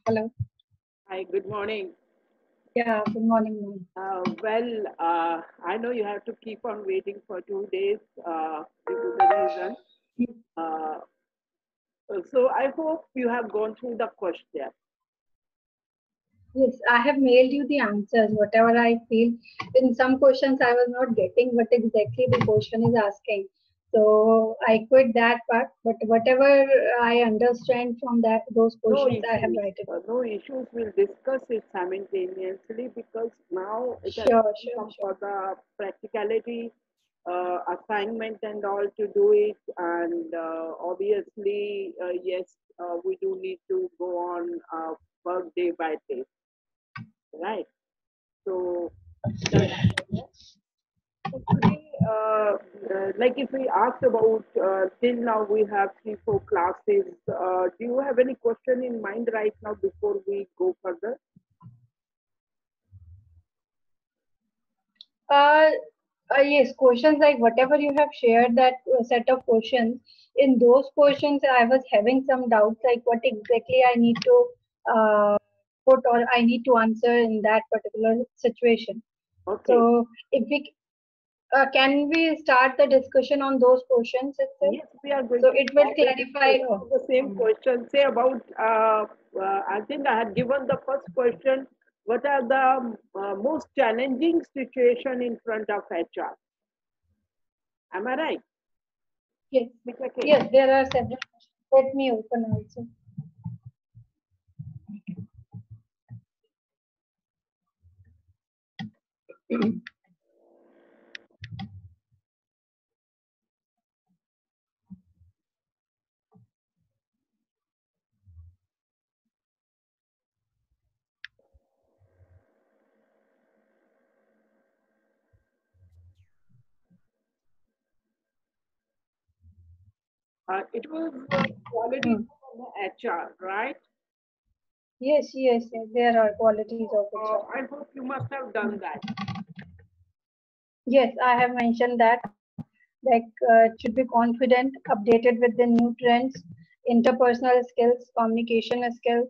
Hello. Hi, good morning. Yeah, good morning, ma'am. I know you have to keep on waiting for 2 days due to the reason. Uh, so I hope you have gone through the question. Yes, I have mailed you the answers, whatever I feel. In some questions, I was not getting what exactly the question is asking. So I quit that part, but whatever I understand from those No questions, I have issues. written. No issues. We'll discuss it simultaneously because now it has Sure, sure, come sure. for the practicality assignment and all to do it. And obviously, yes, we do need to go on work day by day, right? So that's so today, like if we asked about till now we have 3, 4 classes. Do you have any question in mind right now before we go further? Uh, yes, questions like whatever you have shared, that set of questions. In those questions, I was having some doubts, like what exactly I need to uh, put or I need to answer in that particular situation. Okay. So, if we can we start the discussion on those questions itself? Yes, we are going So to it will start the clarify. discussion of the same question. Say about, I think I had given the first question. What are the most challenging situation in front of HR? Am I right? Yes, Mr. K? yes, there are several. Let me open also. It was quality Hmm. from the HR, right? Yes, yes, yes, there are qualities of HR. I hope you must have done that. Yes, I have mentioned that. Like, it should be confident, updated with the new trends, interpersonal skills, communication skills,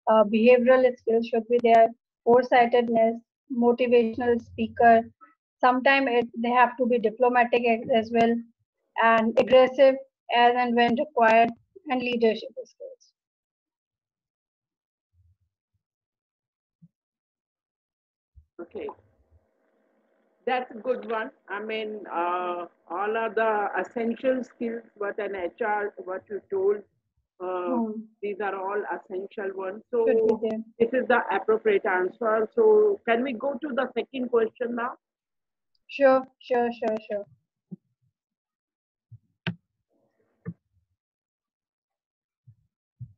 behavioral skills should be there, foresightedness, motivational speaker. Sometimes they have to be diplomatic as well, and aggressive as and when required, and leadership skills. Okay, that's a good one. I mean, all are the essential skills what an HR, what you told, uh, Hmm. these are all essential ones. Should be So there. this is the appropriate answer. So can we go to the second question now? Sure, sure, sure, sure.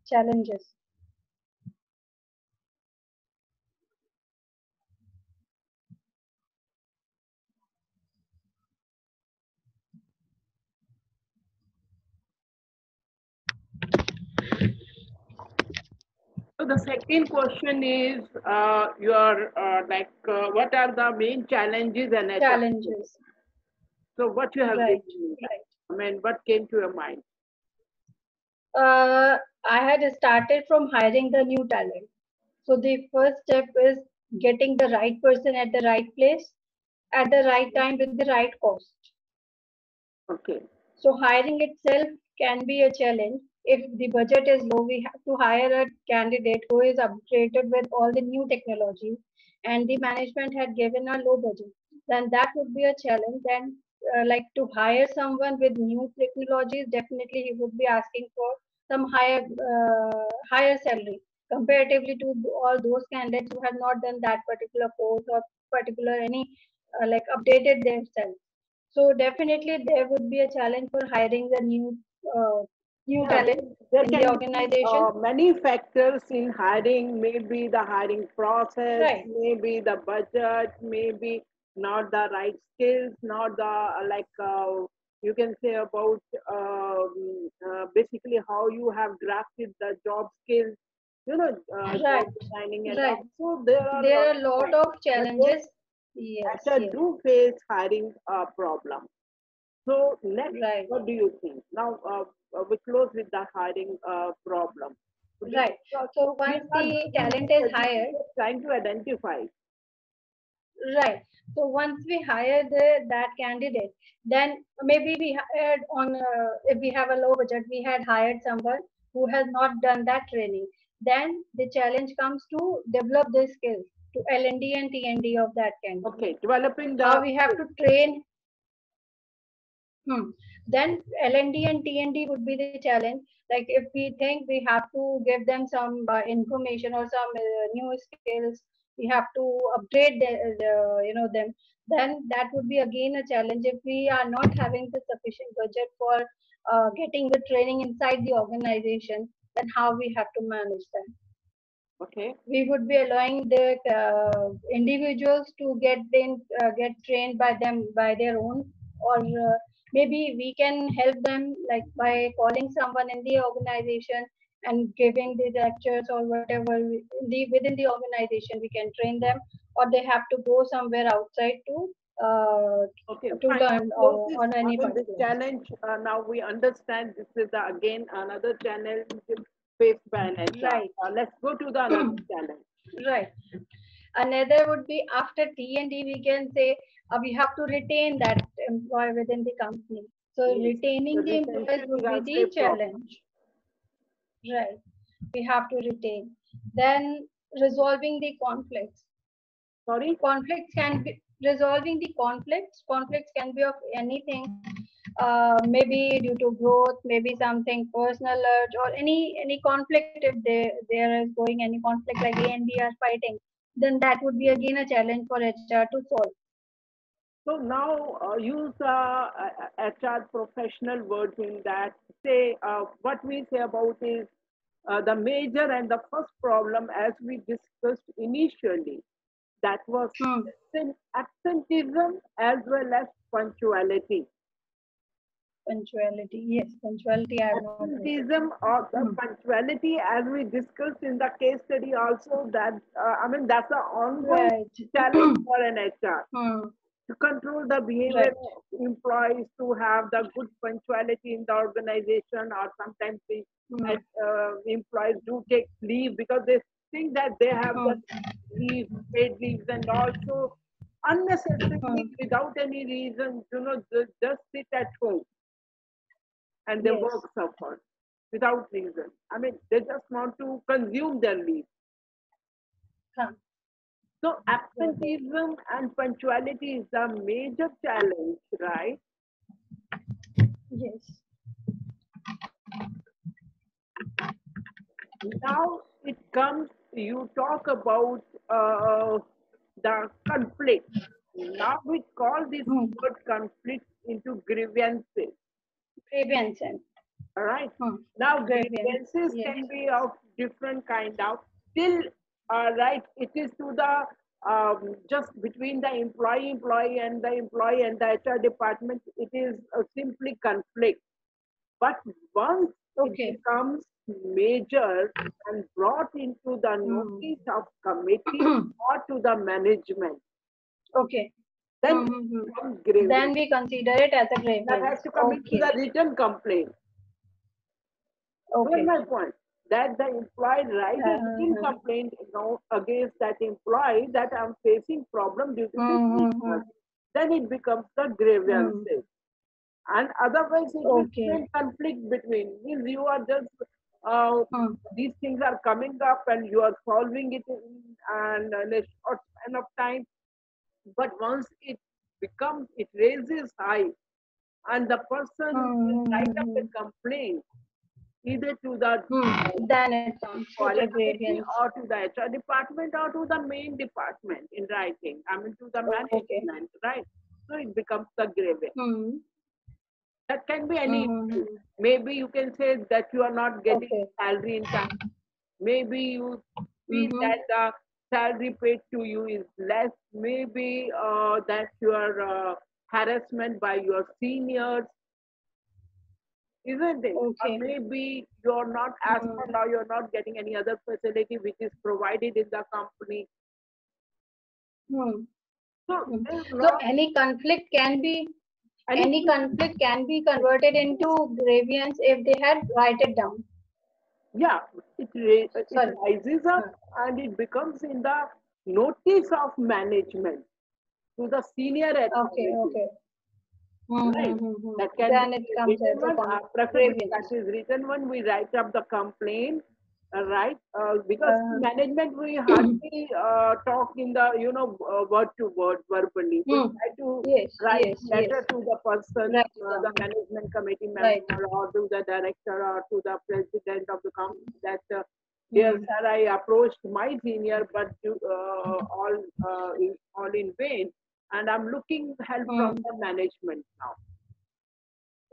Challenges. So the second question is, what are the main challenges and HR? Challenges. So what you have Right, given me, right. I mean, what came to your mind? I had started from hiring the new talent. So the first step is getting the right person at the right place at the right time with the right cost. Okay. So hiring itself can be a challenge. If the budget is low, we have to hire a candidate who is upgraded with all the new technologies and the management had given a low budget. Then that would be a challenge. Then like to hire someone with new technologies, definitely he would be asking for some higher salary comparatively to all those candidates who have not done that particular course or particular any like updated themselves. So definitely there would be a challenge for hiring the new Yeah, talent there in the can be organization. many factors in hiring, maybe the hiring process, Right, maybe the budget, maybe not the right skills, not the you can say about basically how you have grafted the job skills, right, job designing and right. all. So there are a There lot are a of lot factors. of But yes, challenges. Yes, HR yes, do face hiring problem. So next, right. what do you think? Now we close with the hiring problem. Right. So We once are not the doing talent is research, hired, we are trying to identify. right. So once we hire that candidate, then maybe we hired on, if we have a low budget, we had hired someone who has not done that training. Then the challenge comes to develop the skills to L&D and T&D of that candidate. Okay, developing How the we have to train. Then L&D and T&D would be the challenge. Like if we think we have to give them some information or some new skills, we have to upgrade them. Then that would be again a challenge if we are not having the sufficient budget for getting the training inside the organization. Then how we have to manage that? okay. We would be allowing the individuals to get trained by them by their own, or maybe we can help them like by calling someone in the organization and giving the lectures or whatever within the organization we can train them, or they have to go somewhere outside uh, Okay, to fine. learn So this, on any I mean, this particular. challenge, now we understand this is again another challenge faced by an HR. Right. Let's go to the another challenge. Right. Another would be after T&D, we can say we have to retain that employee within the company. So Yes, the retaining the employees retention is would be also a the problem. challenge. Right. We have to retain. Then resolving the conflicts. Sorry? Conflicts can be resolving the conflicts. Conflicts can be of anything. Maybe due to growth, maybe something personal urge, or any conflict. If there is going any conflict like A and B are fighting, then that would be again a challenge for HR to solve. So now use HR professional words in that. Say what we say about is the major and the first problem, as we discussed initially, that was Hmm. absenteeism as well as punctuality. Punctuality, yes, punctuality. I have not heard. Absenteeism or the Hmm. punctuality, as we discussed in the case study, also that I mean that's an ongoing Right. challenge for an HR Hmm. to control the behavior Right. of employees, to have the good punctuality in the organization, or sometimes the Hmm. employees do take leave because they think that they have the Hmm. leave, paid leaves, and also unnecessarily Hmm. without any reason, just sit at home and their Yes. work suffers without reason. I mean, they just want to consume their leave. Huh. So Got it. absenteeism and punctuality is a major challenge, right? Yes. Now it comes, you talk about the conflict. Now we call this Hmm. word conflict into grievances. Grievance. All right. Hmm. Now Grievance. grievances Yes. can be of different kind of. Still, right, it is to the just between the employee and the employee and the HR department. It is simply conflict. But once it Okay. becomes major and brought into the Hmm. notice of committee or to the management, Okay. then Hmm. it Hmm, hmm. becomes grievance. Then we consider it as a That has grievance. to come into Okay. the written complaint. Here's Okay. my point, that the employee write a written Uh, complaint against that employee that I'm facing problem due to this hmm. Hmm. reason. Then it becomes the Hmm. grievances. And otherwise it will Okay. create conflict between, means you are just uh, Hmm. these things are coming up and you are solving it in a short span of time, but once it becomes, it raises high, and the person will Hmm. write Hmm. up a Hmm. complaint either to the Then it comes to the quality committee grievance. or to the HR department or to the main department in writing, I mean to the Okay. management, right? So it becomes the grievance. Hmm. That can be any Hmm. issue. Hmm. Maybe you can say that you are not getting Okay. salary in time. Maybe you feel Mm-hmm. that the salary paid to you is less. Maybe that you are harassment by your seniors, isn't it? Or Okay. maybe you're not, as Hmm. per now, you're not getting any other facility which is provided in the company. Hmm. So Hmm. there's So lot, any anything. conflict can be converted into grievance if they had write it down. yeah, it Sorry. rises up Huh. and it becomes in the notice of management to the senior Okay, authority, okay. right? That can be Then it comes written as a one, preferably that grievance. is written one, we write up the complaint, right? Because Uh, management, we hardly talk in the, word to word verbally. We hmm. try to Yes, write yes, yes. letter to the person, Write it the down. management committee Right. member, or to the director, or to the president of the company that, dear Hmm. sir, I approached my senior, but all in vain, and I'm looking help from Hmm. the management now.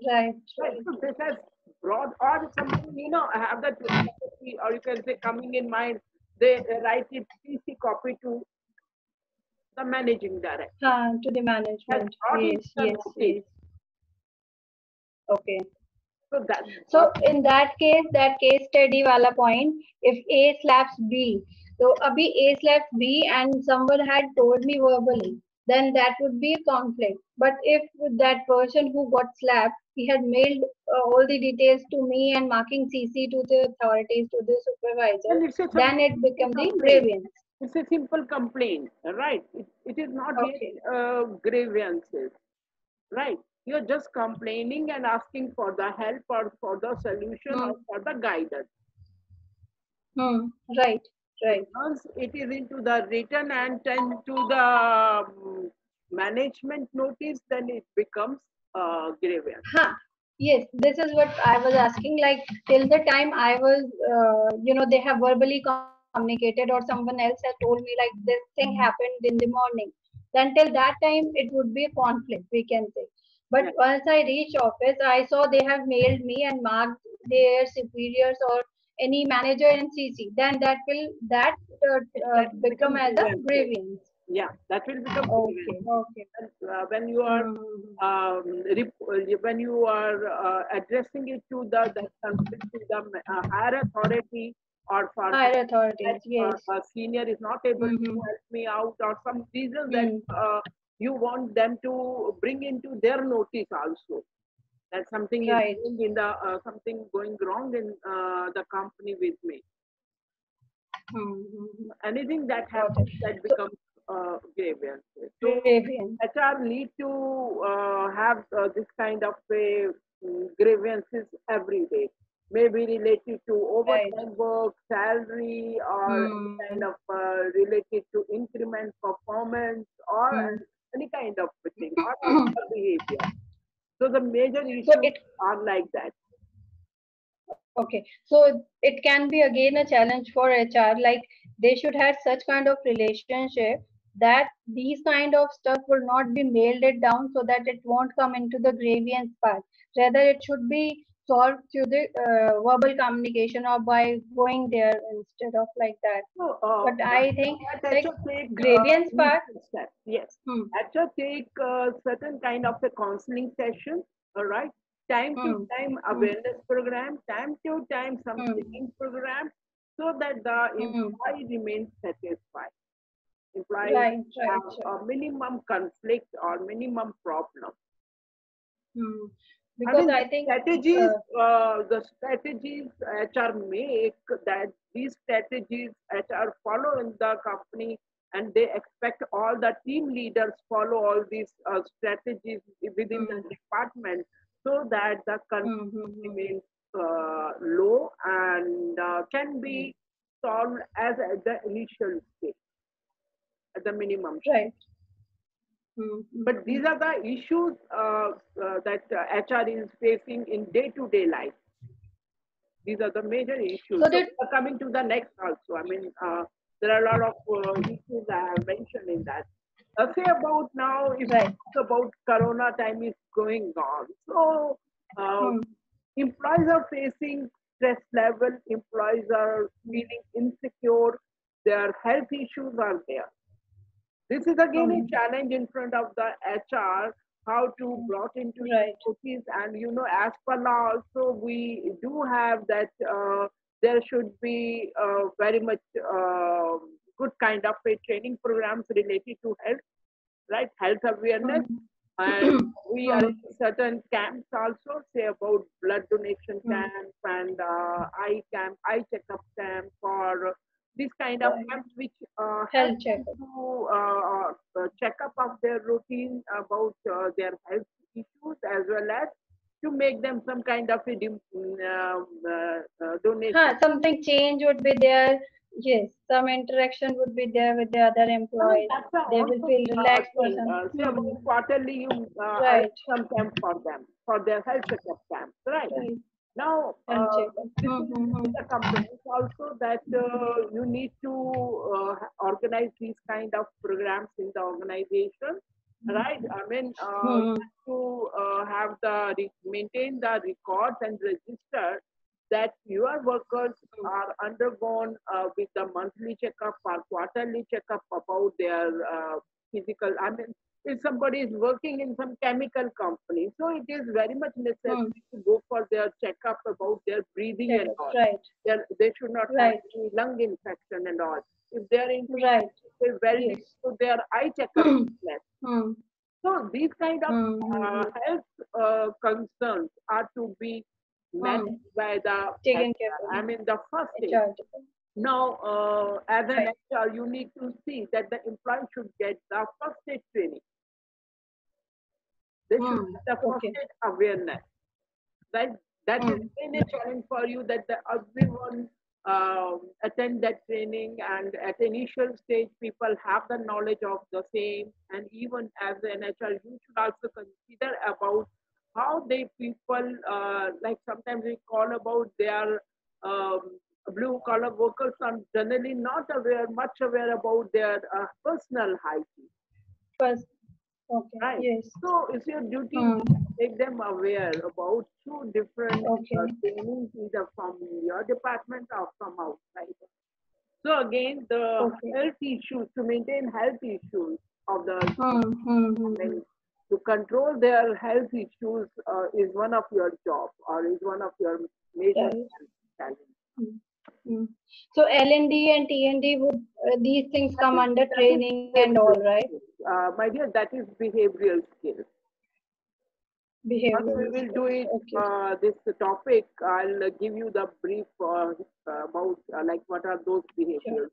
Right, Right. right. So this has brought, or somebody, have that capacity, or you can say coming in mind, they write it CC copy to the managing director. To the Has management. brought in Yes, the yes, notice. yes. Okay. So that, So in that case study wala point, if A slaps B, so abhi A slaps B and someone had told me verbally, then that would be a conflict. But if that person who got slapped, he had mailed all the details to me and marking CC to the authorities, to the supervisor, then it's a then simple it becomes the complaint. grievance. It's a simple complaint, right? It is not yet Okay. grievances, right? You're just complaining and asking for the help or for the solution Hmm. or for the guidance. Hmm. Right. So Right. once it is into the written and tend to the management notice, then it becomes grievance. Huh. Yes, this is what I was asking. Like till the time I was, they have verbally communicated, or someone else has told me like this thing happened in the morning. Then till that time, it would be a conflict, we can say. But Yeah, once I reach office, I saw they have mailed me and marked their superiors or any manager in CC. Then that that will become become as a grievance. grievance. Yeah, that will become Okay, grievance. okay. And, when you are Hmm. when you are addressing it to the conflict to the higher authority, or for Higher that authorities, yes. a senior is not able to Mm-hmm. help me out, or some reasons that Hmm. you want them to bring into their notice also, that something is Right. going in the something going wrong in the company with me. Mm-hmm. Anything that Got it. happens, that So, becomes grievance. So Bravian. HR need to have this kind of a grievances every day, maybe related to Right. overtime work, salary, or any Hmm. kind of related to increment performance, or Hmm. any kind of thing, or other behavior. So the major So issues it are like that. okay. So it can be again a challenge for HR. Like they should have such kind of relationship that these kind of stuff will not be mailed it down so that it won't come into the grievance part. Rather, it should be solved through the verbal communication or by going there instead of like that. So, But but I think for that, like HR take grievance part. initial steps. Yes, Hmm. HR take certain kind of a counseling session. All right, time to Hmm. time Hmm. awareness program, time to time some Hmm. training program, so that the Hmm. employee remains satisfied. Employee Right, right, have right. a minimum conflict or minimum problem. Hmm. I Because mean, I think the strategies HR make, that these strategies HR follow in the company, and they expect all the team leaders follow all these strategies within the hmm, department, so that the hmm, conflict hmm, hmm, remains low and can hmm. be solved as at the initial stage, at the minimum stage. Right. Hmm, hmm, But hmm. these are the issues that HR is facing in day-to-day life. These are the major issues. So So that we are coming to the next also. I mean, there are a lot of issues I have mentioned in that. Say about now, if right. about Corona time is going on, so uh, Hmm, employees are facing stress level. Employees are hmm, feeling insecure. Their health issues are there. This is again a hmm, challenge in front of the HR, how to hmm. brought into Right. notice. And as per law also, we do have that there should be very much good kind of a training programs related to health, right? Health awareness, Hmm, And we Hmm. arrange certain camps also, say about blood donation Hmm. camp and eye camp, eye checkup camp, or this kind of Right. camps which help Health them checkup. to check up of their routine about their health issues, as well as to make them some kind of a donation. Something change would be there. Yes, some interaction would be there with the other I mean, employees. that's a They will also feel relaxed thing. person. Say about quarterly, you arrange Right, some camp for them for their health checkup camp, right? right. Now, Health checkup. this is with the companies also that you need to organize these kind of programs in the organization, right? I mean, Hmm. to have the maintain the records and register that your workers are undergone with the monthly checkup or quarterly checkup about their physical. I mean, if somebody is working in some chemical company, so it is very much Hmm. necessary to go for their checkup about their breathing and Checkup. all. Right, They should not have right, any lung infection and all. If they are into right. welding, Yes. so their eye checkup is less. Hmm. So these kind of Hmm. Hmm. health concerns are to be managed Hmm. by the Taken care HR. I of. mean the first stage. HR. Now, as an Right. HR, you need to see that the employee should get the first aid training. They should Hmm. get the first Okay. aid awareness. Right? That is Hmm. again a challenge for you that everyone attend that training, and at the initial stage people have the knowledge of the same, and even as an HR you should also consider about how they people like sometimes we call about their um, blue collar workers are generally not aware much aware about their personal hygiene, First. Okay. right? Yes. So it's your duty Hmm. to make them aware about two different Okay. trainings, either from your department or from outside. So again, the Okay. health issues, to maintain health issues of the, Hmm. Hmm. I Hmm. Hmm. mean, to control their health issues is one of your job or is one of your major Right. challenges. Hmm. Hmm. So L&D and T&D would these things come under That is training and all, behavioral right? skills. My dear, that is behavioral skills. How we Behavioral will do skills. it, Okay. this topic, I'll give you the brief about like what are those Sure. behaviors.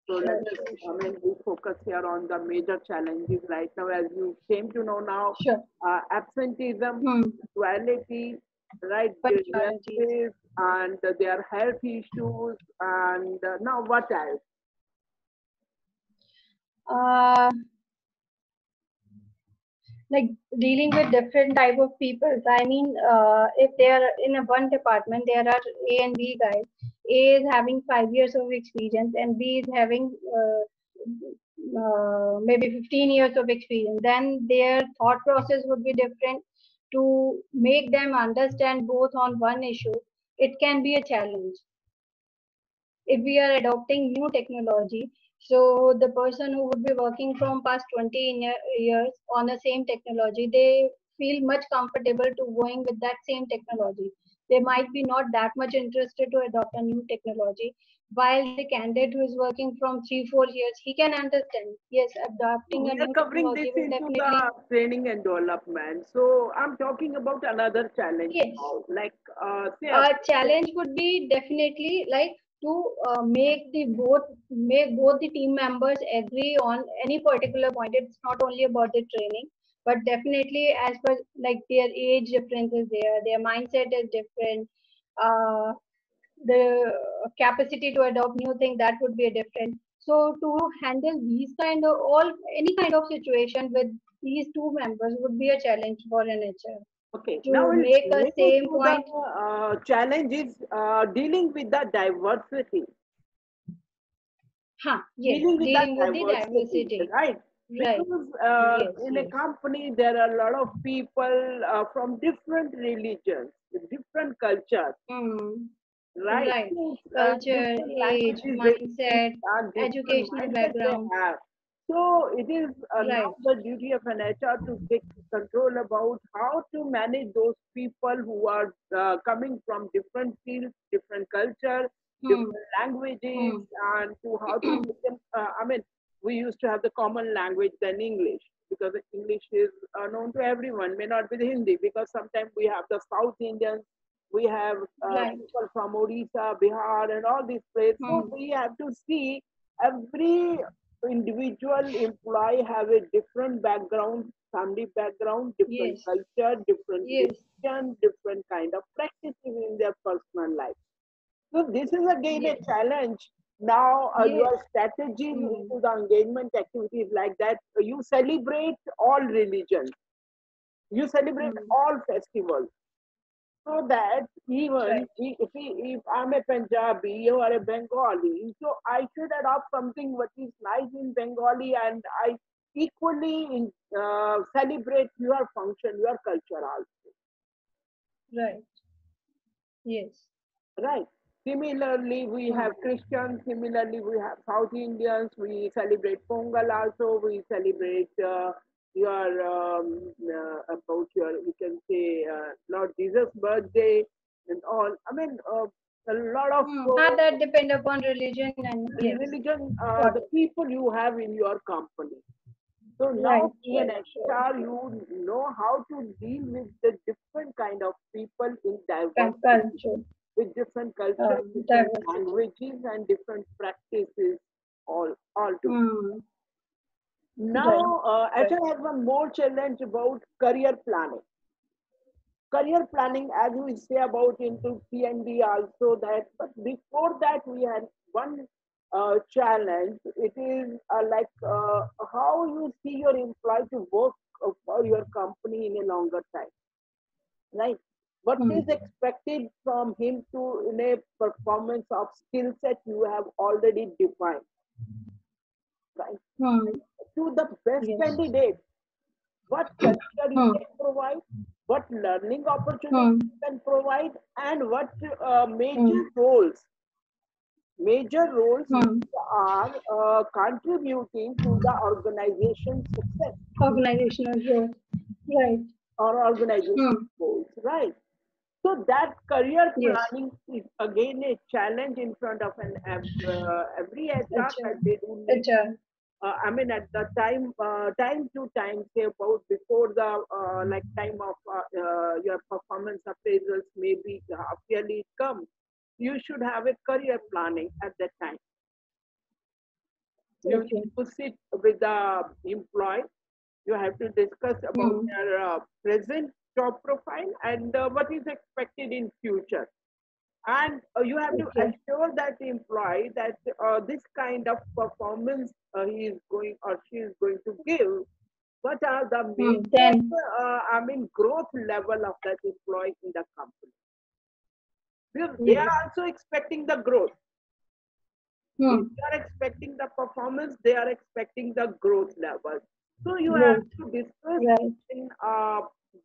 So let Sure. us, Sure. I Sure. mean, we focus here on the major challenges right now. As you came to know now, Sure. absenteeism, Hmm. duality, right, Punctualities. grievances, and their health issues, and now what else? Uh, like dealing with different type of people. I mean, if they are in a one department, there are A and B guys. A is having 5 years of experience, and B is having maybe 15 years of experience. Then their thought process would be different. To make them understand both on one issue, it can be a challenge if we are adopting new technology. So the person who would be working from past 20 years on the same technology, they feel much comfortable to going with that same technology. They might be not that much interested to adopt a new technology. While the candidate who is working from 3, 4 years, he can understand. Yes, adopting a We are new covering this technology will into definitely. the training and development. So I'm talking about another challenge Yes. now, like say A challenge would be definitely like to make both the team members agree on any particular point. It's not only about the training, but definitely as per like their age difference is there, their mindset is different, the capacity to adopt new things that would be a different. So to handle these kind of all any kind of situation with these two members would be a challenge for an HR okay, now to we'll make a move same to the point. challenges dealing with the diversity. Yes, Dealing with the dealing with the diversity, diversity. right? Right. Because Yes, in a yes. company there are a lot of people from different religions, different cultures, Mm, right? right. Culture, Different age, languages they speak mindset, and different educational mindsets they background. have. So it is now Right. the duty of an HR to take control about how to manage those people who are coming from different fields, different culture, Hmm. different languages, Hmm. and to how to make them. I mean, we used to have the common language than English because English is known to everyone, may not be the Hindi, because sometimes we have the South Indians, we have Right. people from Odisha, Bihar, and all these places. So Hmm. we have to see every individual employee have a different background, family background, different Yes. culture, different Yes. religion, different kind of practices in their personal life. So this is again a Yes. challenge. Now Yes. your strategies Hmm. into the engagement activities like that, you celebrate all religions, you celebrate Hmm. all festivals, so that even Right. if I'm a Punjabi, you are a Bengali, so I should adopt something what is nice in Bengali, and I equally celebrate your function, your culture also. Right. Yes. Right. Similarly, we Hmm. have Christians. Similarly, we have South Indians. We celebrate Pongal also. We celebrate your about your, you can say, Lord Jesus' birthday and all. I mean, a lot of Hmm. That depend upon religion and yes. religion, Got the it. people you have in your company. So Right. now being an Right. Right. HR, you know how to deal with the different kind of people in diversity, Culture. with different cultures, different Diversity. languages, and different practices all together. Hmm. Right. Now, Right. HR has one more challenge about career planning. Career planning, as we say about into P&D also, that, but before that we had one challenge. It is how you see your employee to work for your company in a longer time, right? What Hmm. is expected from him to in a performance of skill set you have already defined, right? Hmm. To the best Yes. candidate, what culture you Hmm. can provide, what learning opportunity Hmm. you can provide, and what Hmm. major roles which Hmm. are contributing to the organization's success Organizational growth. Right. or organization Hmm. goals, right? So that career Yes. planning is again a challenge in front of every HR, HR. that they do need to. HR. I mean, at the time to time, say about before the like time of your performance appraisals, maybe half yearly come, you should have a career planning at that time. You Okay. need to sit with the employee. You have to discuss about Hmm. their present job profile and what is expected in future. And you have to Okay. assure that employee that this kind of performance he is going or she is going to give. What are the Hmm. major, Then. growth level of that employee in the company? Because they are Yes. also expecting the growth. If Hmm. they are expecting the performance, they are expecting the growth level. So you have Growth. to discuss Right. in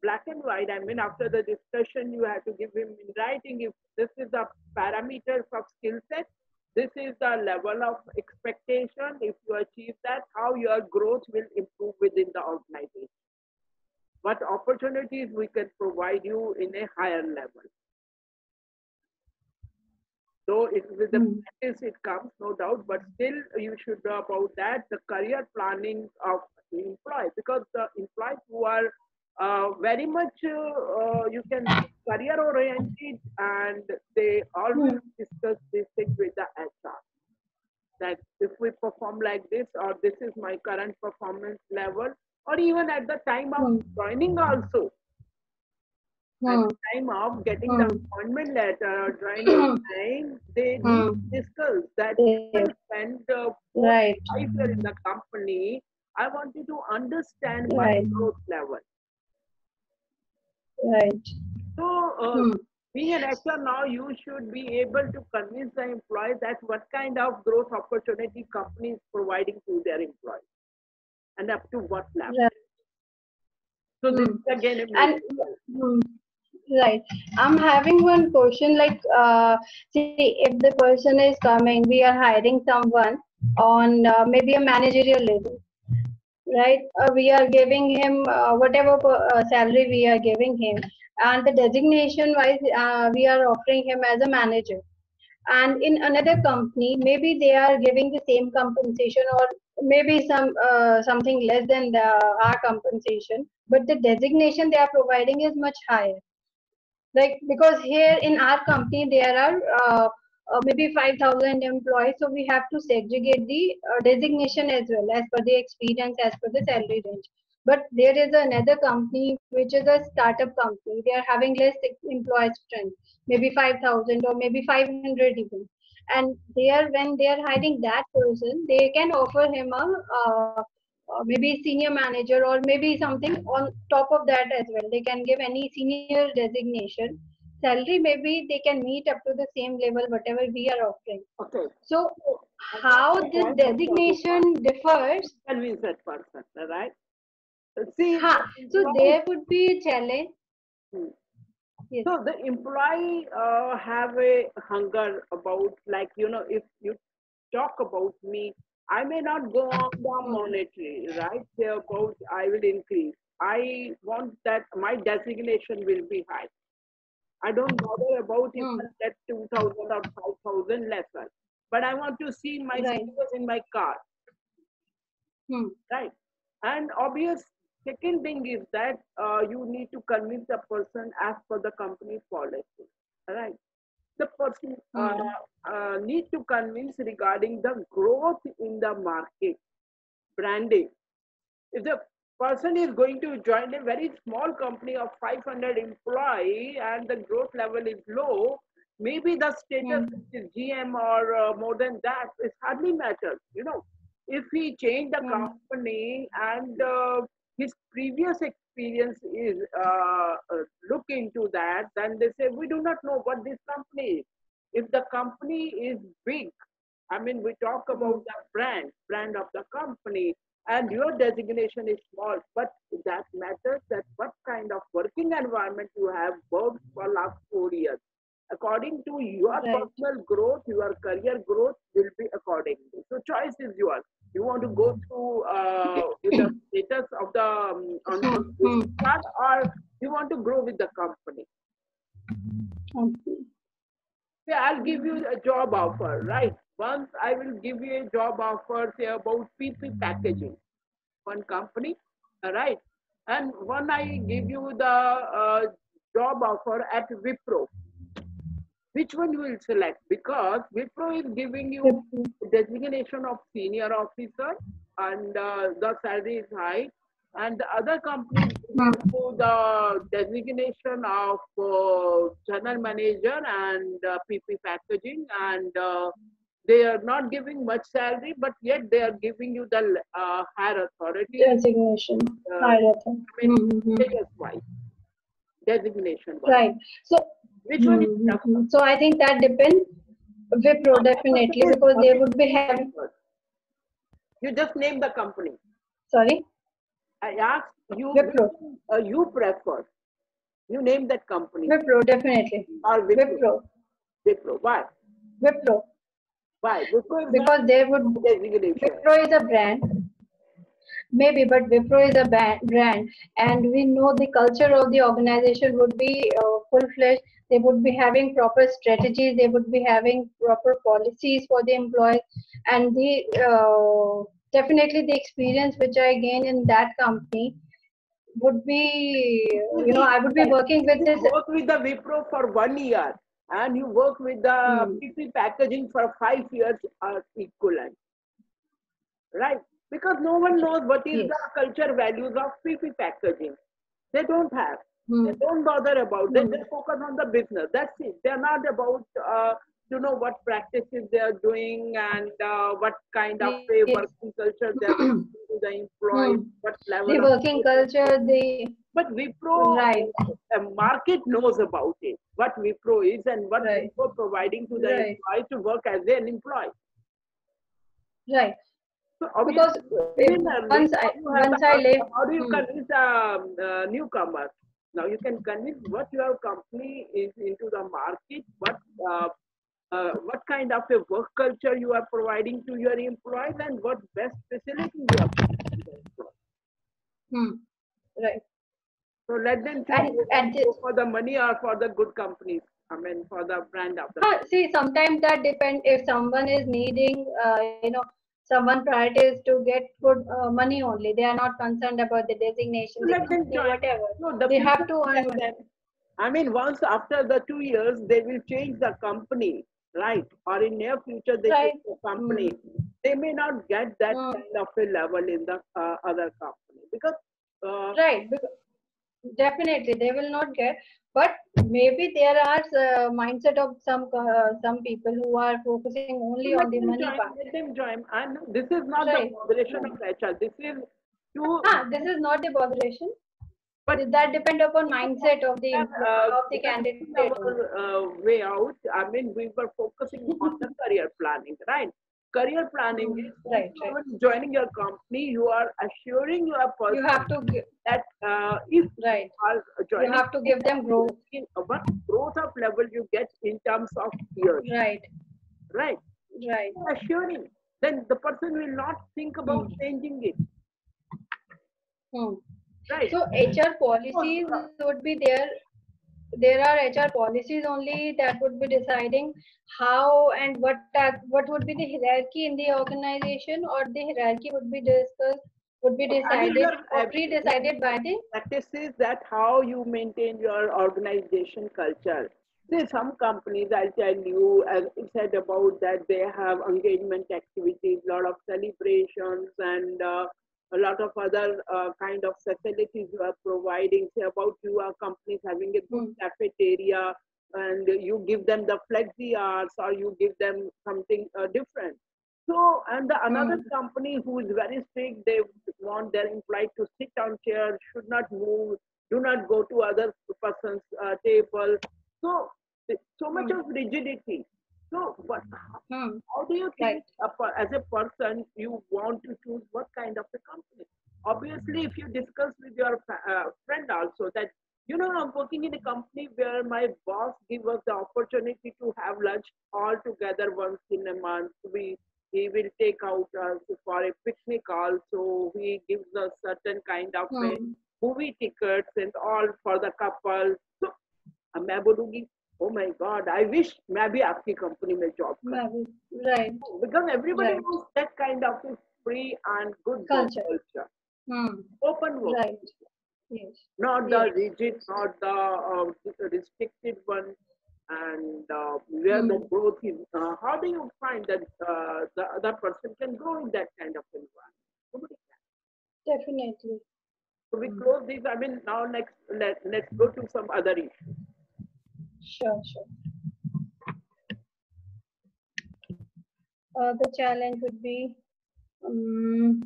black and white. I mean, after the discussion, you have to give him in writing if this is the parameters of skill set, this is the level of expectation. If you achieve that, how your growth will improve within the organization. What opportunities we can provide you in a higher level. Though it with the Hmm. practice it comes, no doubt, but still you should know about that the career planning of the employee, because the employees who are very much you can say career oriented, and they always Hmm. discuss this thing with the HR, that if we perform like this, or this is my current performance level, or even at the time of Hmm. joining also, at Hmm. the time of getting the Hmm. appointment letter or joining time, they need Hmm. to discuss that you Yes. will spend four to Right. 5 years in the company. I want you to understand my Right. growth level. Right. So, Hmm. being an actor now, you should be able to convince the employee that what kind of growth opportunity company is providing to their employees and up to what level. Right. So, this Hmm. is again a And major challenge. hmm. Right. I'm having one question like, see, if the person is coming, we are hiring someone on maybe a managerial level, right? We are giving him whatever salary we are giving him, and the designation wise, we are offering him as a manager. And in another company, maybe they are giving the same compensation or maybe something less than our compensation, but the designation they are providing is much higher. Like, because here in our company there are maybe 5,000 employees, so we have to segregate the designation as well as per the experience, as per the salary range. But there is another company which is a startup company. They are having less employee strength, maybe 5,000 or maybe 500 even. And there, when they are hiring that person, they can offer him a maybe senior manager or maybe something on top of that as well. They can give any senior designation. Salary maybe they can meet up to the same level whatever we are offering. Okay. So I got how the this point of designation differs? convince that person, right? See, Ha, the so employee. there would be a challenge. Hmm. Yes. So the employee have a hunger about, like, if you talk about me, I may not go on the Hmm. monetary, right? Say about I will increase. I want that my designation will be high. I don't bother about if Hmm. I get 2,000 or 5,000 lesser, but I want to see my Right. status in my car, Hmm. right? And obvious second thing is that you need to convince the person as per the company policy, right? The person Hmm. need to convince regarding the growth in the market, branding. If the person is going to join a very small company of 500 employee and the growth level is low, maybe the status Hmm. is GM or more than that, it hardly matters. If he change the Hmm. company and his previous experience is look into that, then they say we do not know what this company is. If the company is big, I mean, we talk Hmm. about the brand of the company, and your designation is small, but that matters that what kind of working environment you have worked for last 4 years. According to your Right. personal growth, your career growth will be accordingly. So choice is yours. You want to go through with the status of the on Hmm. this Hmm. part, or you want to grow with the company. Okay. Yeah, I'll give you a job offer, right? Once I will give you a job offer, say about PP packaging, one company, all right? And when I give you the job offer at Wipro, which one you will select? Because Wipro is giving you designation of senior officer and the salary is high, and the other company is giving Hmm. you the designation of general manager and PP packaging, and they are not giving much salary, but yet they are giving you the higher authority. Designation. Uh, Higher. I mean, Hmm. Hmm. status wise, designation wise. Right. So, Which one you prefer? so I think that depends. Wipro Question definitely, is because they which would be one you having. prefer? You just name the company. Sorry, I asked you which Wipro. one you prefer. You name that company Wipro definitely. or Wipro. Wipro. Wipro. Why? Wipro. Why? Wipro is not Because there would. designation. Wipro is a brand. Maybe, but Wipro is a brand, and we know the culture of the organization would be full-fledged. They would be having proper strategies. They would be having proper policies for the employees, and the definitely the experience which I gain in that company would be, Easy. I would be working with You this. work with the Wipro for 1 year and you work with the Hmm, PP packaging for 5 years are equivalent, right? Because no one knows what is the yes. culture values of PP packaging. They don't have. They Hmm, don't bother about. They hmm, just focus on the business. That's it. They're not about to know what practices they are doing and what kind of yes. a working culture they are providing to the Hmm. employees, what The level of working culture, the but Wipro, right, market knows about it, what Wipro is and what right, Wipro providing to the right, employee to work as an employee. right. So obviously, Because if similarly, now you have the, once I live, how do you hmm, convince newcomers? Now you can convince what your company is into the market, what kind of a work culture you are providing to your employees, and what best facilities you are providing to the employees. hmm, right, So let them choose and whether at to the, go for the money or for the good companies. I mean, for the brand of the company. see, sometimes that depend if someone is needing, Someone priority is to get good money only. They are not concerned about the designation, the Let them company, join. whatever. No, the They future have to will earn tell money. them. I mean, once after the 2 years, they will change the company, right? Or in near future, they Right. change the company. They may not get that Mm. kind of a level in the other company because uh, Right. Definitely, they will not get. But maybe there are mindset of some people who are focusing only on let the them money join. part. Let them join. And this is not the Right. moderation Mm. of HR. This is to This is not the botheration. but That depend upon mindset of the of the we are candidate taking only. our way out. I mean, we were focusing on the career planning, right? Career planning is if Right. Right. someone is joining your company, you are assuring your You person have to give. that if Right. you are You joining have to give them growth. in what growth of level you get in terms of years, Right. right? Right. Assuring, then the person will not think about Hmm. changing it, Hmm. right? So HR Because, policies would be there. There are HR policies only that would be deciding how and what would be the hierarchy in the organization, or the hierarchy would be discussed, would be I mean, decided or there pre-decided by the. practices that how you maintain your organization culture. See, some companies, I'll tell you, as it said about that, they have engagement activities, a lot of celebrations, and a lot of other kind of facilities you are providing. Say about your companies having a good Hmm. cafeteria, and you give them the flexi hours, or you give them something different. So, and the another Hmm. company who is very strict, they want their employee to sit on chair, should not move, do not go to other person's table. So, so much Hmm. of rigidity. So, but Hmm. how do you Right. think as a person you want to choose what kind of a company? Obviously, if you discuss with your friend also that I'm working in a company where my boss gives us the opportunity to have lunch all together once in a month. He will take out us for a picnic also. He gives us certain kind of a Hmm. movie tickets and all for the couple. So मैं बोलूंगी oh my god I wish मैं भी आपकी company में job कर Maybe. Right. because everybody Right. wants that kind of a free and good work Culture. culture, Hmm. open work, Right. Yes. not the Yes. rigid, not the restricted one, and where the Hmm. growth is. How do you find that the other person can grow in that kind of environment? Nobody can. Definitely. So we Hmm. close this. I mean, now next let's go to some other issue. Sure. Sure. The challenge would be um,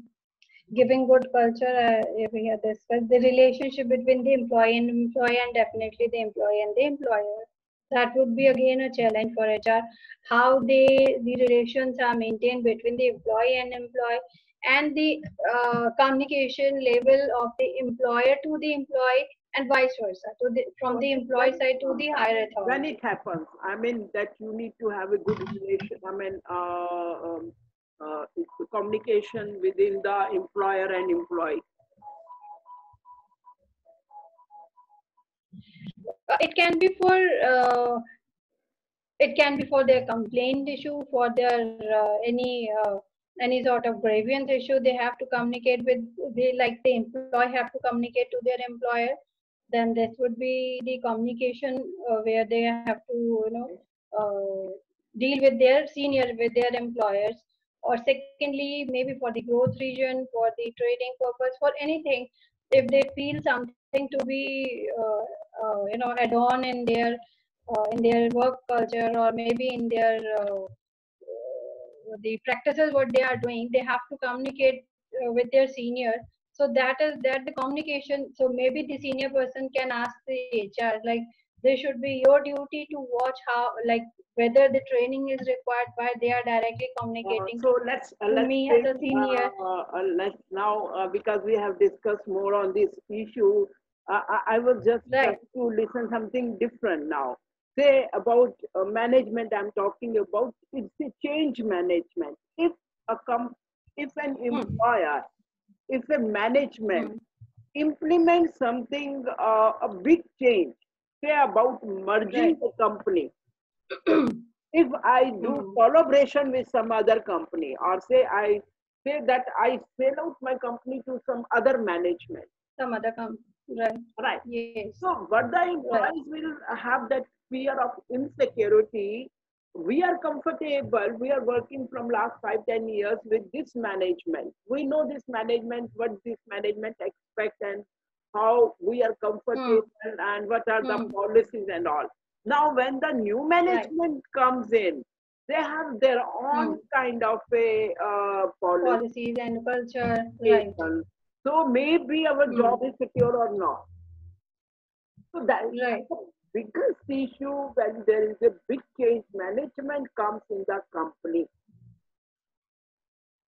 giving good culture. We have discussed the relationship between the employee, and definitely the employee and the employer. That would be again a challenge for HR. How the relations are maintained between the employee and employee, and the communication level of the employer to the employee, and vice versa, from So the employee when it side to comes, the I higher mean, when authority. it happens, I mean that you need to have a good relation. I mean, communication within the employer and employee. It can be for it can be for their complaint issue, for their any sort of grievance issue. They have to communicate with the employee have to communicate to their employer. Then this would be the communication where they have to deal with their senior, with their employers. Or secondly, maybe for the growth region, for the trading purpose, for anything, if they feel something to be add on in their work culture, or maybe in their the practices what they are doing, they have to communicate with their senior. So that the communication. So maybe the senior person can ask the HR, like, this should be your duty to watch how, like, whether the training is required, by they are directly communicating So to let's me as bring a senior. let's now because we have discussed more on this issue. I was just Right. trying to listen something different now. Say about management. I'm talking about it's the change management. A com- if an Hmm. employer, if a management Hmm. implements something a big change, say about merging Right. the company, If I do Hmm. collaboration with some other company, or say that I sell out my company to some other management, Some other company. Right. right? Yes. So, but the Right. employees will have that fear of insecurity. We are comfortable. We are working from last 5, 10 years with this management. We know this management, what this management expect, and how we are Hmm. comfortable, and what are the Hmm. policies and all. Now, when the new Right. management comes in, they have their Hmm. own kind of a policy. Policies and culture. Right. So maybe our job Hmm. is secure or not. So that's Right. the biggest issue when there is a big change management comes in the company.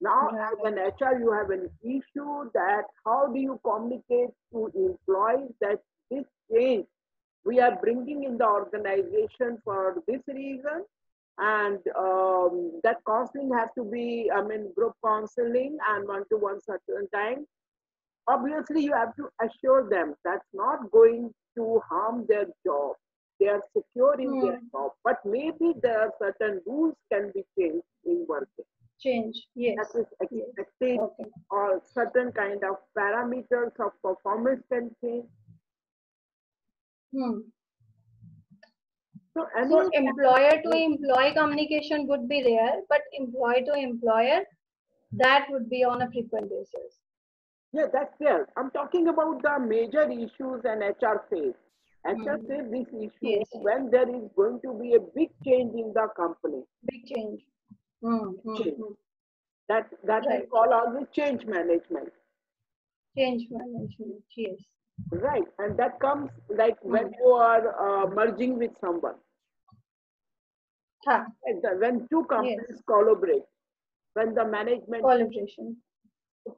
Now, as Right. an HR, you have an issue that how do you communicate to employees that this change we are bringing in the organization for this reason, and that counseling has to be, I mean, group counseling and one-to-one certain time. Obviously you have to assure them that's not going to harm their job. They are secure in their Hmm. job, but maybe there are certain rules can be changed in working. Change. That Yes. is Yes. expected, Okay. or certain kind of parameters of performance can change. Hmm. So So any employer to employee communication would be there, but employee to employer, that would be on a frequent basis. yeah, that's there. I'm talking about the major issues and HR face. HR Hmm. face this issue Yes. Yes. when there is going to be a big change in the company. Big change. Hmm. Hmm. Change. Hmm. That we Right. call always change management, Change management. Yes. right? And that comes like when Hmm. you are merging with someone, Ha. right? When two Yes. companies collaborate, when the management Collaboration.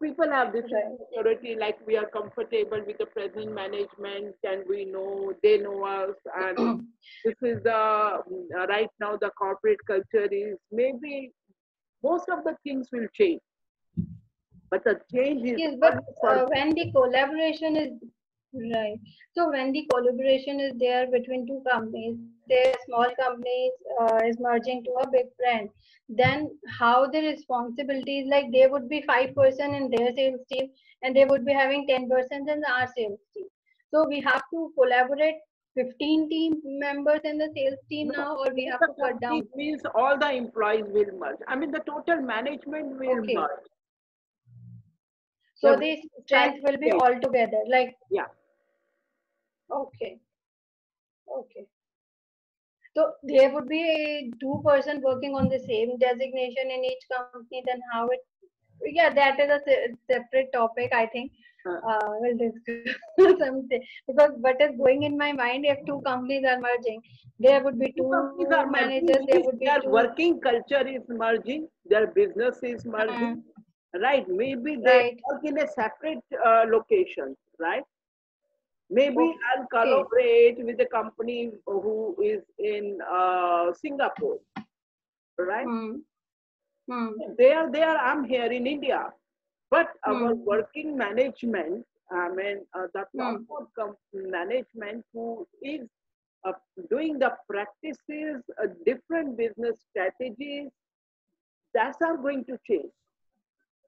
people have this Right. insecurity, like we are comfortable with the present management, and we know they know us, and this is the right now the corporate culture is maybe most of the things will change, but the change is Yes, but always for when the collaboration is right, so when the collaboration is there between two companies, say a small company is merging to a big brand, then how the responsibilities, like they would be 5% in their sales team and they would be having 10% in our sales team. So we have to collaborate 15 team members in the sales team no, now, or we if have the to cut company down. means all the employees will merge. I mean, the total management will Okay, merge. so The the style strength will be change. all together. Like Yeah. okay, okay. So there would be two-person working on the same designation in each company, then how it, yeah, that is a separate topic, I think. Uh, We'll discuss someday. Because what is going in my mind, if two companies are merging, there would be two companies two are merging managers, there means would be their two, working culture is merging, their business is merging, right? Maybe they right? work in a separate location, right? Maybe I'll Okay. collaborate with a company who is in Singapore, right? Hmm. Hmm. There, I'm here in India. But our Hmm. working management, I mean, the top Hmm. management who is uh, doing the practices, different business strategies, that's are going to change.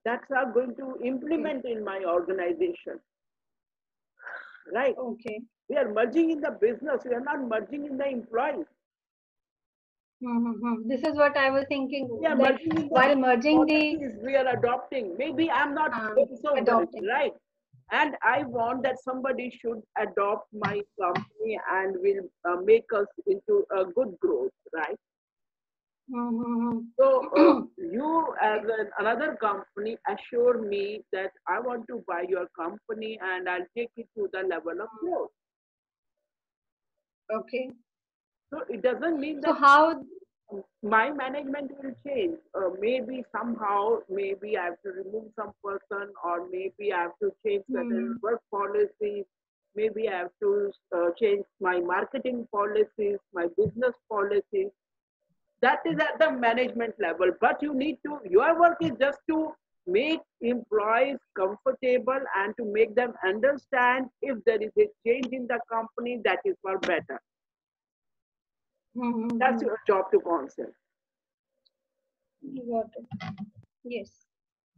That's are going to Okay. implement in my organization, right? Okay. We are merging in the business. We are not merging in the employees. Mm-hmm. This is what I was thinking. We are Like merging in the while business merging the policies we are adopting. Maybe I'm not doing so well, adopting. right? And I want that somebody should adopt my company and will make us into a good growth, right? Mm-hmm. So you as another company assure me that I want to buy your company and I'll take it to the level of growth. Okay. So it doesn't mean So that how? my management will change. Maybe somehow, maybe I have to remove some person, or maybe I have to change certain Hmm. work policies. Maybe I have to change my marketing policies, my business policies. That is at the management level. But you need to, your work is just to make employees comfortable and to make them understand if there is a change in the company that is for better. That's your job to counsel. Got it. Yes.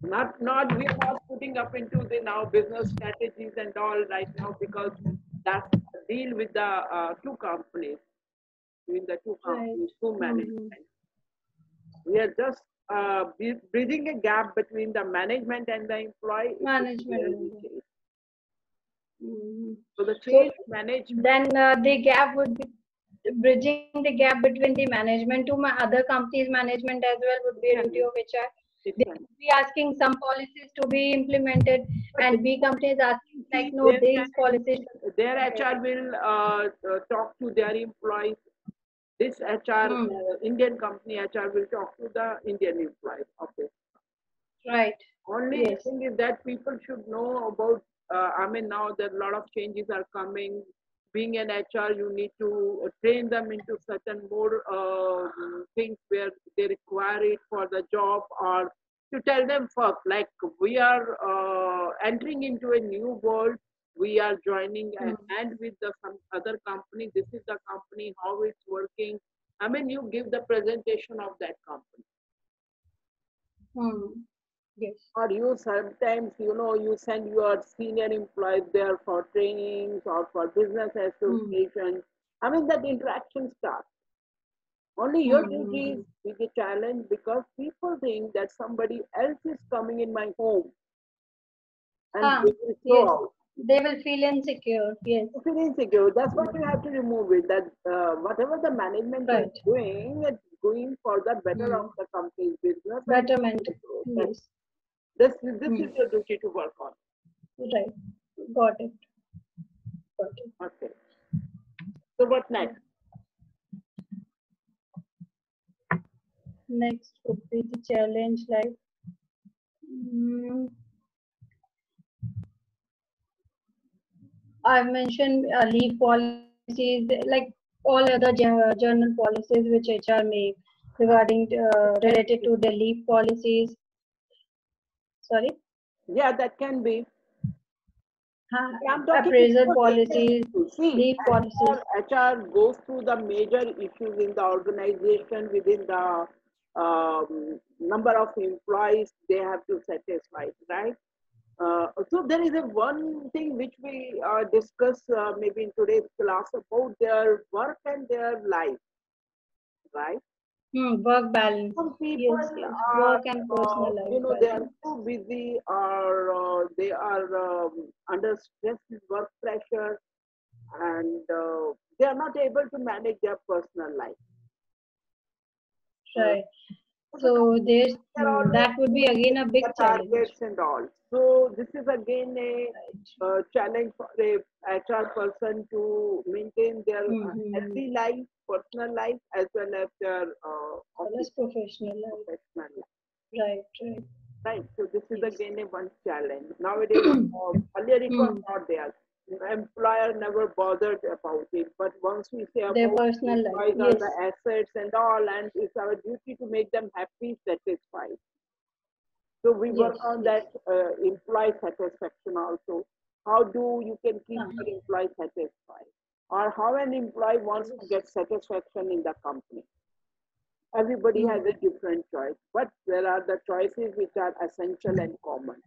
Not we are not putting up into the now business strategies and all right now, because that's a deal with the two companies, between the two Right. companies, two management. We are just bridging a gap between the management and the employee. Management. So the So change management. then the gap would be bridging the gap between the management to my other companies' management as well would be a duty of HR. They would be asking some policies to be implemented, and B companies asking like, no, these policies. Their HR will talk to their employees. This HR, Indian company HR will talk to the Indian employees of this. Right. Only the thing is that people should know about, I mean, now that a lot of changes are coming. Being an HR, you need to train them into certain more things where they require it for the job, or to tell them first, like we are entering into a new world. We are joining a hand with some other company. This is the company, how it's working. I mean, you give the presentation of that company. Yes. Or you sometimes, you send your senior employees there for trainings or for business associations. I mean, that interaction starts. Only your duty is big a challenge, because people think that somebody else is coming in my home and they will throw out. They will feel insecure. Yes. Feel insecure. That's what you have to remove it. That whatever the management is doing, it's going for the better of the company's business. Betterment. Yes. This is your duty to work on. Right. Got it. Got it. Okay. So what next? Next would be the challenge like I've mentioned leave policies, like all other journal policies which HR make regarding related to the leave policies. Sorry? Yeah, that can be. Appraisal policies, leave policies. HR goes through the major issues in the organization within the number of employees they have to satisfy, right? So there is a one thing which we discuss maybe in today's class about their work and their life, right? Work balance. Some people are, work and personal life. they are too busy, or they are under stress with work pressure, and they are not able to manage their personal life. Right. So there's that would be again a big challenge. Targets and all. So this is again a challenge for a HR person to maintain their healthy life, personal life, as well as their professional life. Right, right. Right. So this is again a one challenge. Nowadays, earlier it was not there. Employer never bothered about it, but once we say about their personal life, are the assets and all, and it's our duty to make them happy, satisfied. So we work on that employee satisfaction also. How do you can keep your employee satisfied, or how an employee wants to get satisfaction in the company? Everybody has a different choice, but there are the choices which are essential and common.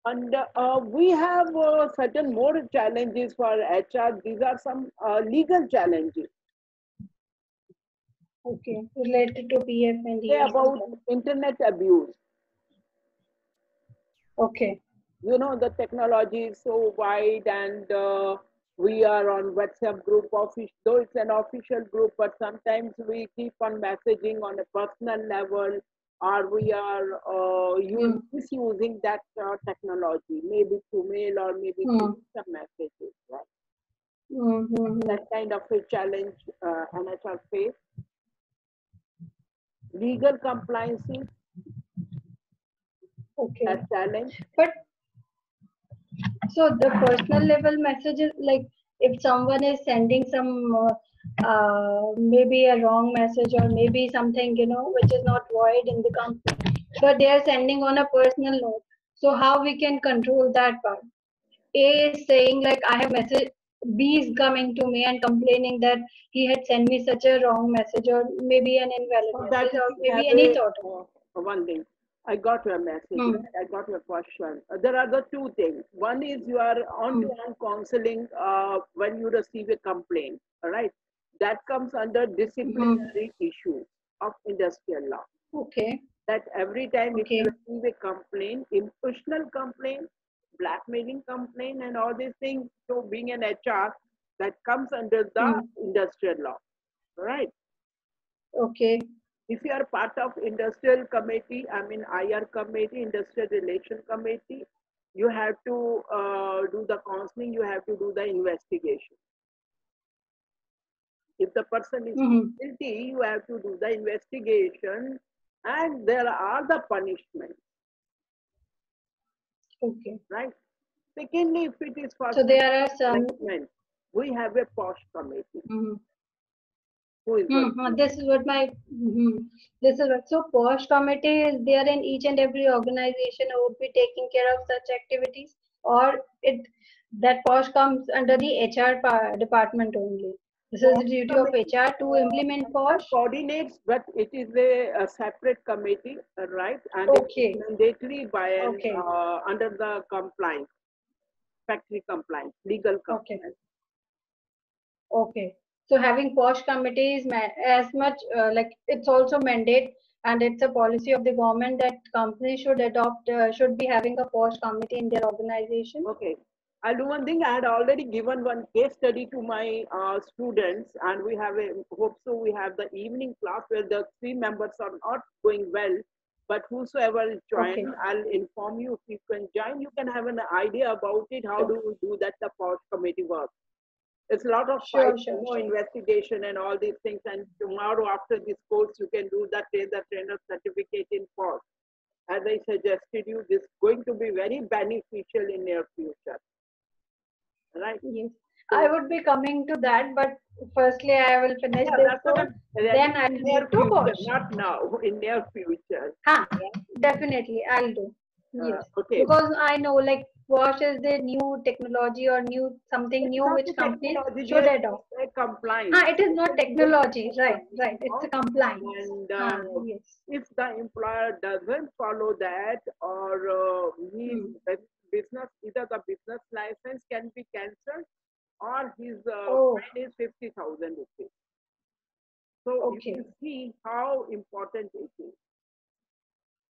And we have certain more challenges for HR. These are some legal challenges. Okay, related to PF and EF. About internet abuse. Okay. You know, the technology is so wide, and we are on WhatsApp group, though it's an official group, but sometimes we keep on messaging on a personal level, or we are misusing that technology, maybe through mail or maybe through some messages, right? That kind of a challenge NHR face. Legal compliances. Okay. That challenge. But so the personal level messages, like if someone is sending some maybe a wrong message or maybe something, which is not void in the company, but they are sending on a personal note. So how we can control that part? A is saying like I have B's coming to me and complaining that he had sent me such a wrong message or maybe an invalid So that message or we have maybe any sort of. one thing. I got your message. Hmm. Right? I got your question. There are the two things. One is you are Hmm. on-to-one counseling when you receive a complaint. All right, that comes under Hmm. disciplinary issues of industrial law. Okay. That every time if you Okay. receive a complaint, impersonal complaint, blackmailing complaint, and all these things, so being an HR, that comes under the Hmm. industrial law. All right. Okay. If you are part of industrial committee, I mean IR committee, industrial relation committee, you have to do the counseling, you have to do the investigation. If the person is Hmm. guilty, you have to do the investigation, and there are the punishments, Okay. right? Secondly, if it is for So there are some. harassment, we have a posh committee Mhm. who is working. This is what my this is what, so post committee is there in each and every organization who would be taking care of such activities, or it that post comes under the HR department only. This is the Posh duty of committee HR to implement post. coordinates, but it is a separate committee, right? And it is Okay, mandatory by an okay, under the compliance, factory compliance, legal okay, compliance. okay. So having post committee is as much like it's also mandate and it's a policy of the government that companies should adopt should be having a post committee in their organization. Okay. I'll do one thing. I had already given one case study to my students, and we have a hope so. We have the evening class where the three members are not going well, but whosoever will join, Okay, I'll inform you. If you can join, you can have an idea about it. How sure, do we do that? The post committee work. It's a lot of fight, sure, sure, sure. investigation and all these things. And tomorrow after this course, you can do the trainer certificate in post. As I suggested you, this is going to be very beneficial in near future, right? Yes, I So would be coming to that, but firstly I will finish yeah, this that's what course, I'm telling then you, I in will near move to future, post. not now, in near future. Huh, Right? definitely I'll do. Yes, Okay, because I know like wash is the new technology or new something it's new not which the companies technology, should there adopt. is a compliance. It is not There is technology, a right, right. It's a compliance. compliance. And Yes. if the employer doesn't follow that, or his Hmm. business, either the business license can be cancelled or his Oh, fine is 50,000 rupees. So you okay. can see how important it is.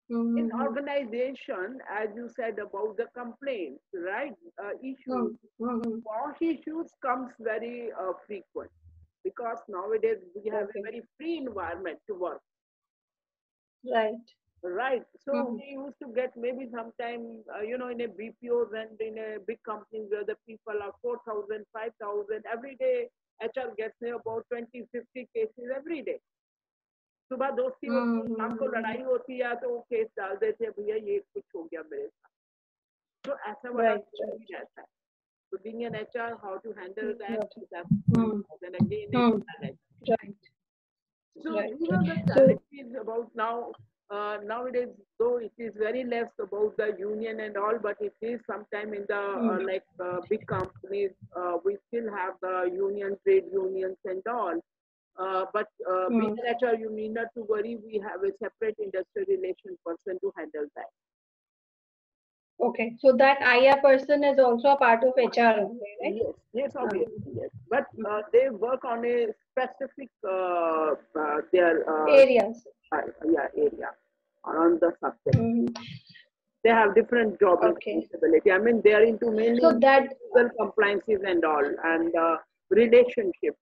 In Mm-hmm. organization, as you said about the complaints, right, issues, Mm-hmm. posh issues comes very frequent because nowadays we have a Okay. very free environment to work. Right. Right. So Mm-hmm. we used to get maybe sometime, in a BPOs and in a big companies where the people are 4,000, 5,000 every day. HR gets me about 20, 50 cases every day. सुबह दोस्ती होती है, शाम को Mm-hmm. लड़ाई होती है तो वो केस डाल देते हैं, भैया ये कुछ हो गया मेरे साथ. तो ऐसा वाला Right, सीन right. भी रहता है. So being an HR, how to handle that, Got it. that's Mm. and again a Mm. challenge. Right, So right, these right. are the So, challenges about now. Nowadays, though it is very less about the union and all, but it is sometime in the mm, big companies, we still have the union, trade unions and all. But being mm. an HR, you need not to worry. We have a separate industrial relation person to handle that. Okay, so that IA person is also a part of HR only, right? Yes, yes, obviously, yes. But Mm. they work on a specific their Areas. yeah, area around the subject. Mm. They have different job Okay, responsibility. I mean, they are into mainly so that, legal compliances and all, and okay, relationship.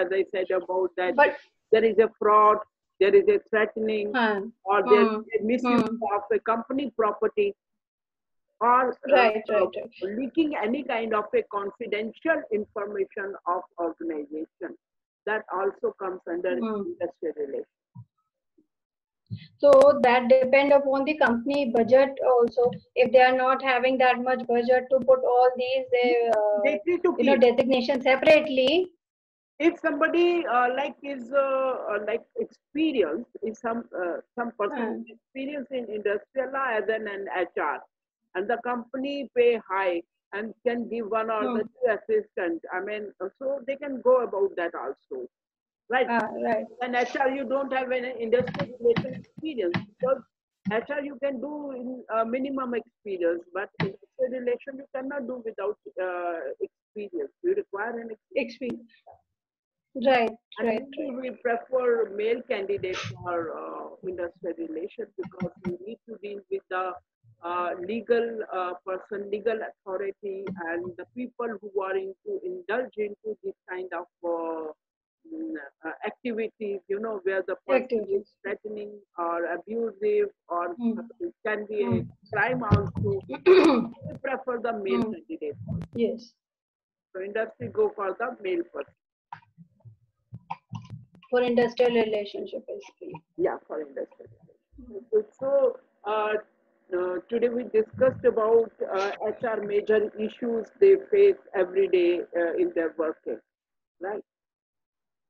As I said about that, but, there is a fraud, there is a threatening, huh, or there mm, is a misuse mm. of a company property, or Right, right, right. leaking any kind of a confidential information of organization. That also comes under Mm. industrial relations. So that depend upon the company budget also. If they are not having that much budget to put all these, They need to keep. designation separately. If somebody is like experienced, if some person Uh, is experienced in industrial law as an HR, and the company pay high, and can give one or the Hmm. two assistant. I mean, so they can go about that also, right? Right. And HR, you don't have an industrial relation experience because HR you can do in minimum experience, but industrial relation you cannot do without experience. You require an experience. Experience. Right. And Right. mainly Right. we prefer male candidates for industrial relations because we need to deal with the legal person, legal authority, and the people who are into indulge into this kind of activities. You know, where the person is Activities. threatening or abusive, or Hmm. it can be a Hmm. crime also. We prefer the male Hmm. candidate. Yes. So industry go for the male person. For industrial relationship, basically. Yeah, for industry. So today we discussed about HR major issues they face every day in their working, right?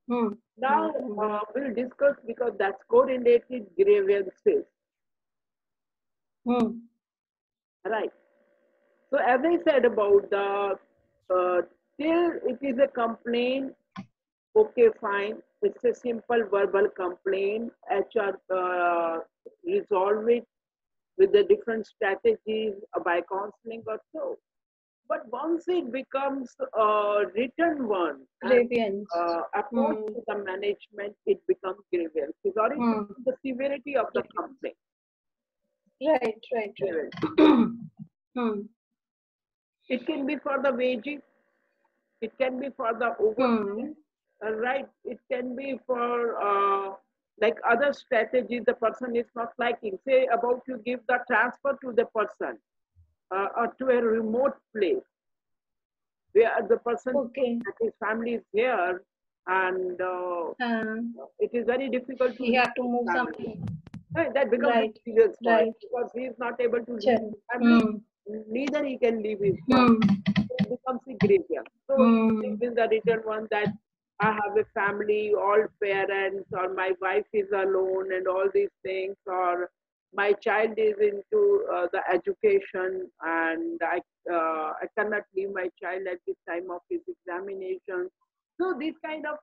Hmm. Hmm. Now Hmm. we'll discuss because that's coordinated grievances, Hmm. right? So as I said about the till it is a complaint, okay, fine. It's a simple verbal complaint. HR resolve it with the different strategies by counseling or so. But once it becomes a written one and Grievance. approach Hmm. to the management, it becomes grievance. It's already Hmm. the severity of the Grievance. complaint. Right. Right. Grievance. Right. Hmm. It can be for the wages, it can be for the Hmm. overtime, right? It can be for like other strategies the person is not liking. Say about you give the transfer to the person or to a remote place where the person Okay. that his family is here and it is very difficult to He leave had to his move family. something. That becomes a Right. serious point Right. because he is not able to leave Sure. his family, Hmm. neither he can leave his job. Hmm. It becomes a grievance. So he Hmm. gives in the written one that I have a family, all parents, or my wife is alone, and all these things, or my child is into the education, and I cannot leave my child at this time of his examination. So these kind of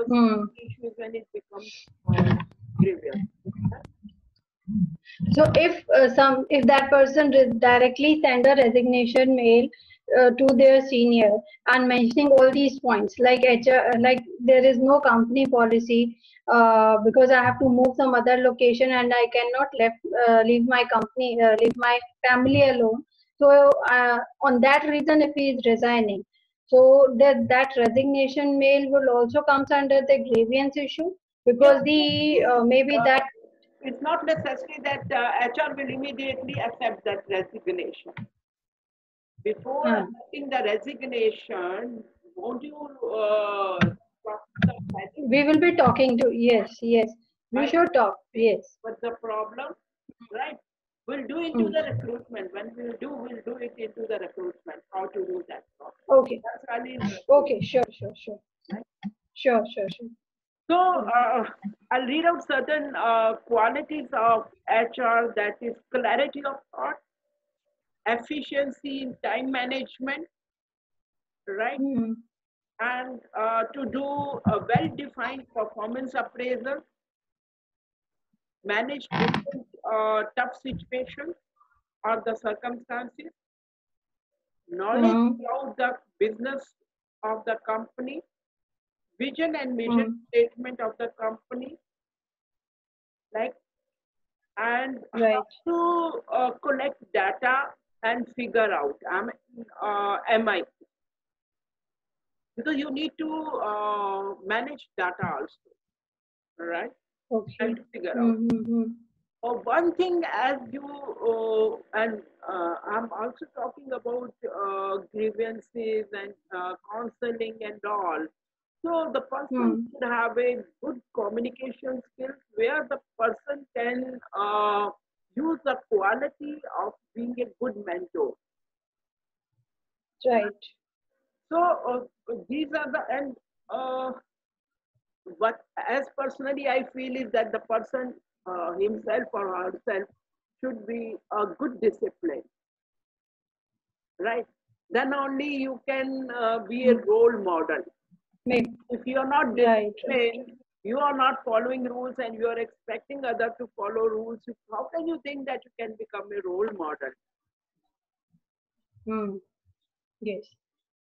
Hmm. issues when it becomes uh, grievous. So if that person directly send a resignation mail to their senior and mentioning all these points like HR, like there is no company policy because I have to move some other location and I cannot leave my company, leave my family alone. So on that reason, if he is resigning, so that resignation mail will also comes under the grievance issue Yeah, because the maybe uh, that. it's not necessary that HR will immediately accept that resignation. Before Uh, accepting the resignation, won't you talk to the We will be talking to, yes, yes. We manager? should talk, yes. But the problem, right? We'll do into Hmm. the recruitment. When we'll do it into the recruitment. How to do that process. Okay, That's really interesting, okay, sure, sure, sure. right? Sure, sure, sure. So Hmm. I'll read out certain qualities of HR that is clarity of thought, efficiency in time management, right? Hmm. And to do a well-defined performance appraisal, manage different tough situations or the circumstances, knowledge Hmm. about the business of the company, vision and mission Hmm. statement of the company, like, and how Right. to collect data and figure out MI, because you need to manage data also, right? Okay. And to figure out. Hmm. Hmm. Hmm. One thing, as you and I'm also talking about grievances and counseling and all. So the person Hmm. should have a good communication skills where the person can use the quality of being a good mentor. Right. So these are the and what as personally I feel is that the person himself or herself should be a good discipline, right? then only you can be a role model. Maybe. If you are not Right. disciplined, you are not following rules and you are expecting others to follow rules, how can you think that you can become a role model? Hmm. Yes.